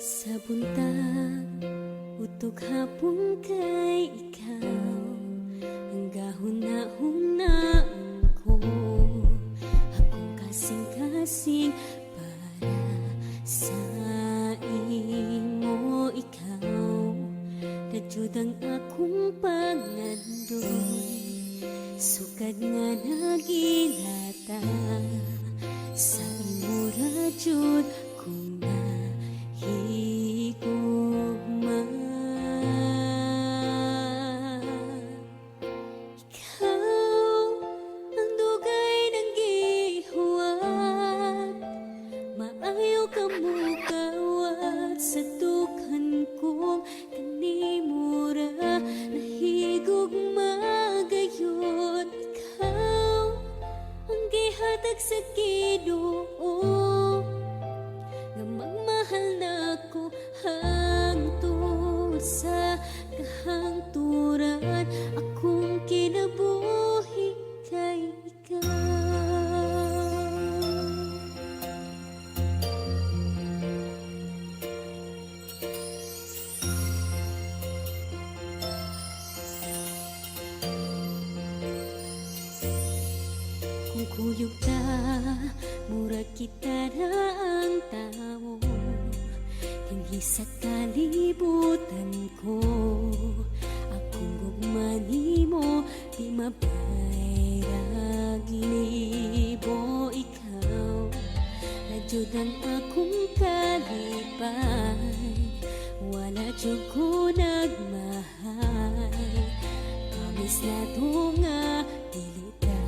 Sa buntag, utok hapon kay ikaw, ang gahuna-hunaan ko, akong kasing-kasing para sa imo ikaw. Dadyod ang akong pangandun, sukad nga nagilata sa imo radyod kung higugma. Ikaw ang dugay ng gihuwat, maayo ka mo kawat sa dughan kong kanimura nahigugma gayon. Ikaw ang gihatag sa Ginoo nga magmahal na ko hangtod sa kahangturan, akong kinabuhi kay ikaw. Kung kuyog ta, murag kita na ang tao, dinhi sa kalibutan ko. Akong gugma nimo, di mabayrag libo. Ikaw, nadyod ang akong kalipay, wala dyod ko nagmahal. Promise na to nga, dili ta